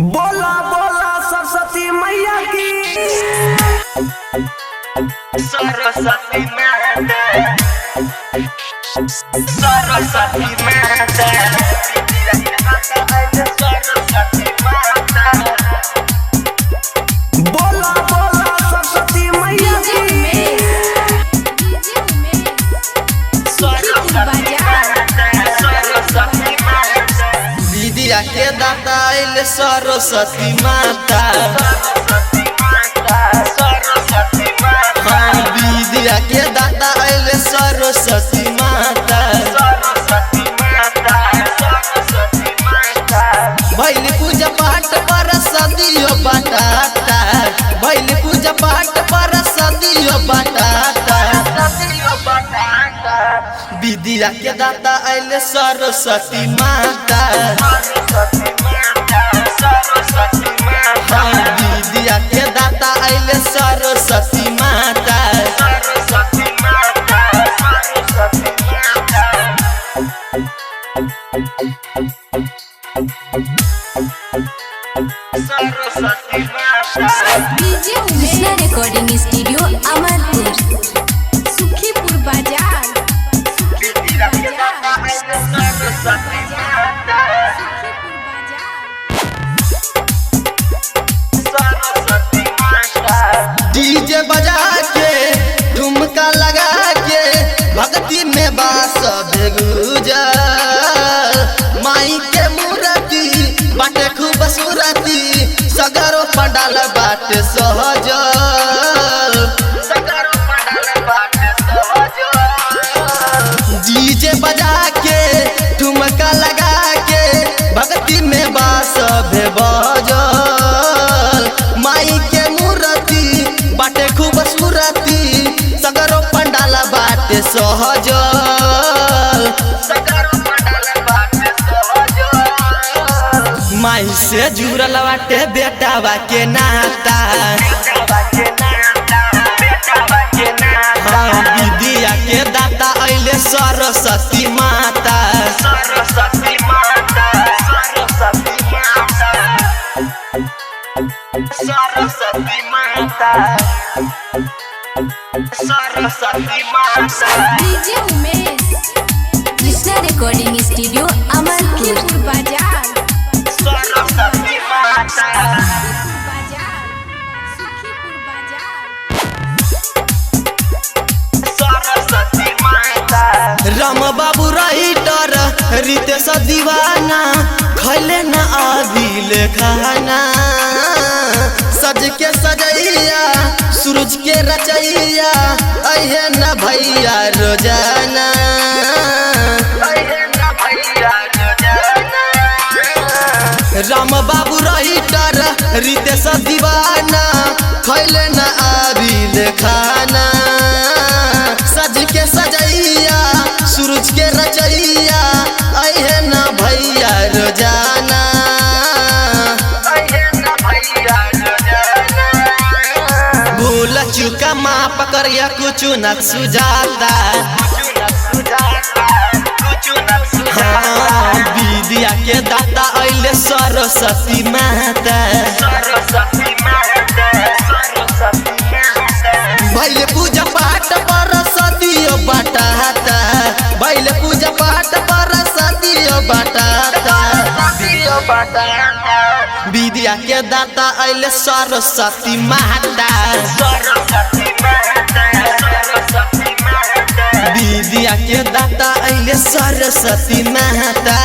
बोला बोला सरस्वती मैया की। सरस्वती माता, सरस्वती माता, सरस्वती माता। बोला बोला सरस्वती मैया की। सरस्वती माता, विद्या के दाता आइल सरस्वती माता। हाँ, विद्या के दाता आइल सरस्वती माता। भैली पूजा पाठ पर सदियो बटाता, भैली पूजा पाठ पर सदियो बटाता। विद्या के दाता आइल सरस्वती माता। हाँ, विद्या के दाता आइल सरस्वती माता। सरस्वती माता, कृष्णा रिकॉर्डिंग स्टूडियो अमरपुर सुखीपुर बाजार। विद्या के दाता आइल सरस्वती माता। सरस्वती माता, डीजे बजा के ठुमका लगा के भक्ति में बास बेगुजर। माई के मूर्ति बाटे खूब सूरती, सगरो पंडाल बाटे सहजल। डीजे बजा के ठुमका लगा के भक्ति में बास बजल। माई के मूर्ति बाटे खूब सूरती, सगरो पंडाल बाटे सहजल। माई से जुड़ल बाटे बेटावा के नाता। हाँ, विद्या के दाता आइले सरस्वती माता। सरस्वती माता, सरस्वती माता, सरस्वती माता, सरस्वती माता। DJ Umesh Krishna recording studio Amarpur बाजार। सरस्वती माता, सुखीपुर बाजार। सरस्वती माता। राम बाबू राइटर रितेश दीवाना खैले न आबिल खाना। सज के सजैया सूरज के रचैया अहे न भैया रोजाना। राम बाबू राइटर रितेश दीवाना खैले न आबिल खाना। सज के सजैया सूरज के रचैया अहे न भैया रोजाना। भूल चुका माफ करिया कुछ न सुझाता। हाँ, विद्या के दाता आइले सरस्वती माता। भैले पूजा पाठ पर सदियो बटाता, भैले पूजा पाठ पर सदियो बटाता। विद्या के दाता आइले सरस्वती माता। विद्या के दाता आइले सरस्वती माता।